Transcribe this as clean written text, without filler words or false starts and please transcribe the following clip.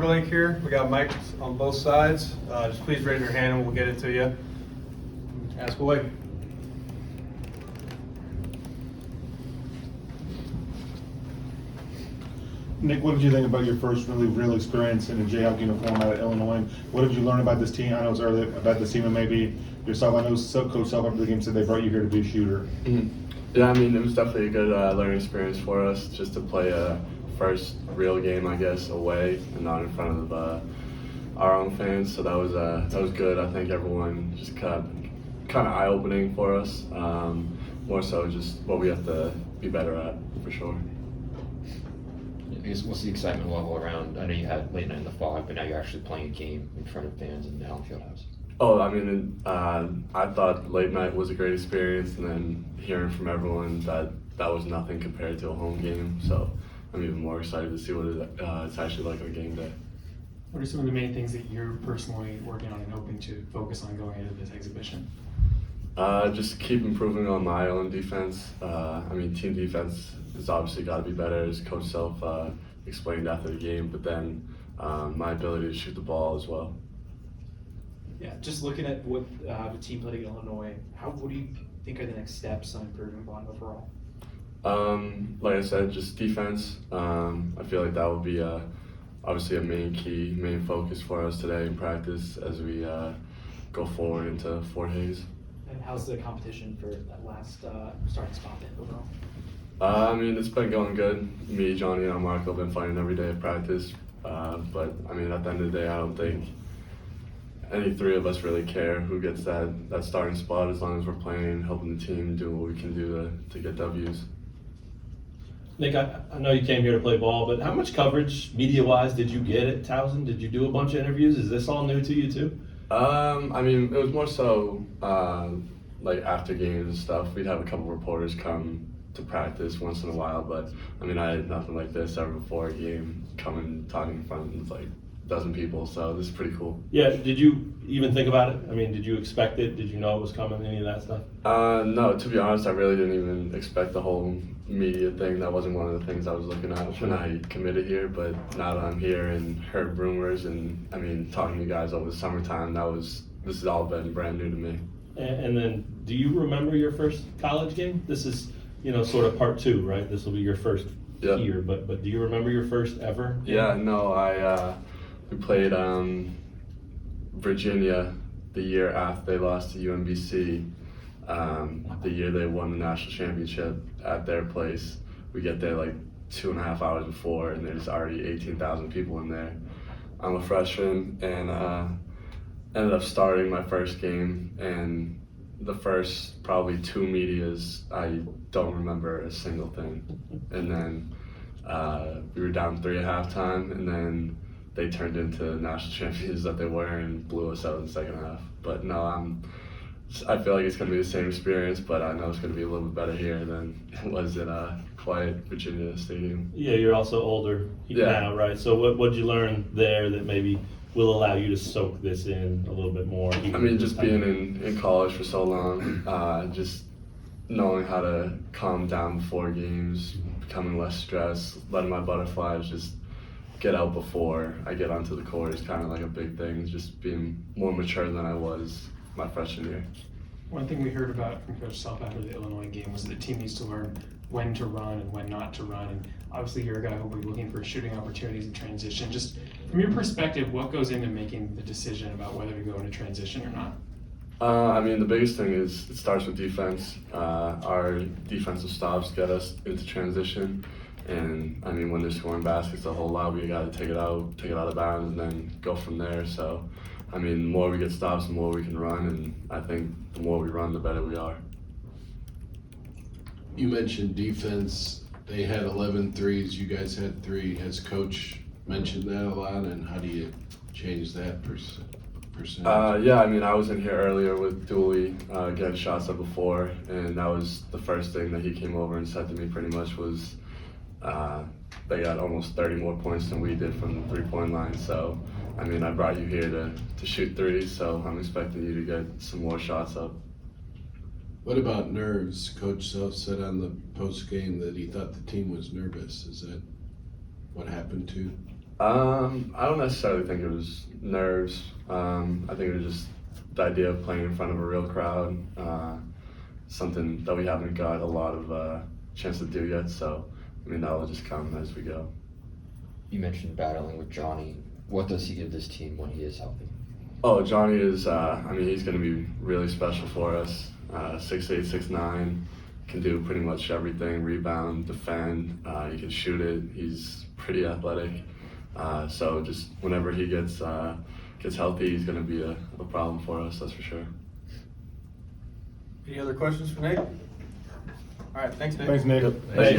Timberlake here. We got mics on both sides. Just please raise your hand and we'll get it to you. Ask away. Nick, what did you think about your first really real experience in a Jayhawk uniform out of Illinois? What did you learn about this team? I know it's early about this team and maybe yourself. I know Coach Self after the game said they brought you here to be a shooter. Mm-hmm. Yeah, I mean, it was definitely a good learning experience for us just to play a first real game, I guess, away and not in front of our own fans. So that was good. I think everyone just kind of eye-opening for us. More so just what we have to be better at, for sure. I guess what's the excitement level around? I know you had late night in the fog, but now you're actually playing a game in front of fans in Allen Fieldhouse. Oh, I mean, I thought late night was a great experience, and then hearing from everyone that was nothing compared to a home game. So I'm even more excited to see what it's actually like on game day. What are some of the main things that you're personally working on and hoping to focus on going into this exhibition? Just keep improving on my own defense. I mean, team defense has obviously got to be better, as Coach Self explained after the game, but then my ability to shoot the ball as well. Yeah, just looking at what the team played at Illinois, what do you think are the next steps on improving upon overall? Like I said, just defense. I feel like that would be obviously a main focus for us today in practice as we go forward into Fort Hays. And how's the competition for that last starting spot then overall? I mean, it's been going good. Me, Johnny, and Marco have been fighting every day at practice. But I mean, at the end of the day, I don't think any three of us really care who gets that starting spot, as long as we're playing, helping the team, doing what we can do to get W's. Nick, I know you came here to play ball, but how much coverage, media-wise, did you get at Towson? Did you do a bunch of interviews? Is this all new to you too? I mean, it was more so like after games and stuff. We'd have a couple reporters come to practice once in a while, but I mean, I had nothing like this ever before a game, coming talking in front of like a dozen people. So this is pretty cool. Yeah. Did you even think about it? I mean, did you expect it? Did you know it was coming? Any of that stuff? No, to be honest, I really didn't even expect the whole media thing. That wasn't one of the things I was looking at when I committed here, but now that I'm here and heard rumors and I mean talking to you guys over the summertime, this has all been brand new to me. And then, do you remember your first college game? This is, sort of part two, right? This will be your first year, but do you remember your first ever game? Yeah, no, we played Virginia the year after they lost to UMBC. The year they won the national championship at their place. We get there like 2.5 hours before, and there's already 18,000 people in there. I'm a freshman, and ended up starting my first game, and the first probably 2 medias, I don't remember a single thing. And then we were down 3 at halftime, and then they turned into national champions that they were and blew us out in the second half. But no, I feel like it's going to be the same experience, but I know it's going to be a little bit better here than it was at quiet Virginia Stadium. Yeah, you're also older now, right? So what did you learn there that maybe will allow you to soak this in a little bit more? I mean, just being in college for so long, just knowing how to calm down before games, becoming less stressed, letting my butterflies just get out before I get onto the court is kind of like a big thing, just being more mature than I was my freshman year. One thing we heard about from Coach Self after the Illinois game was that the team needs to learn when to run and when not to run. And obviously you're a guy who will be looking for shooting opportunities in transition. Just from your perspective, what goes into making the decision about whether to go into transition or not? I mean, the biggest thing is it starts with defense. Our defensive stops get us into transition. And I mean, when they're scoring baskets a whole lot, we got to take it out of bounds, and then go from there. So, I mean, the more we get stops, the more we can run, and I think the more we run, the better we are. You mentioned defense. They had 11 threes. You guys had 3. Has Coach mentioned that a lot, and how do you change that percentage? Yeah, I mean, I was in here earlier with Dooley getting shots up before, and that was the first thing that he came over and said to me pretty much was they got almost 30 more points than we did from the 3-point line. So, I mean, I brought you here to shoot threes, so I'm expecting you to get some more shots up. What about nerves? Coach Self said on the post game that he thought the team was nervous. Is that what happened too? I don't necessarily think it was nerves. I think it was just the idea of playing in front of a real crowd, something that we haven't got a lot of chance to do yet. So, I mean, that will just come as we go. You mentioned battling with Johnny. What does he give this team when he is healthy? Oh, Johnny is, I mean, he's going to be really special for us. 6'8", 6'9", can do pretty much everything, rebound, defend, he can shoot it, he's pretty athletic. So just whenever he gets healthy, he's going to be a problem for us, that's for sure. Any other questions for Nick? All right, thanks, Nick. Thanks, Nick. Thank you.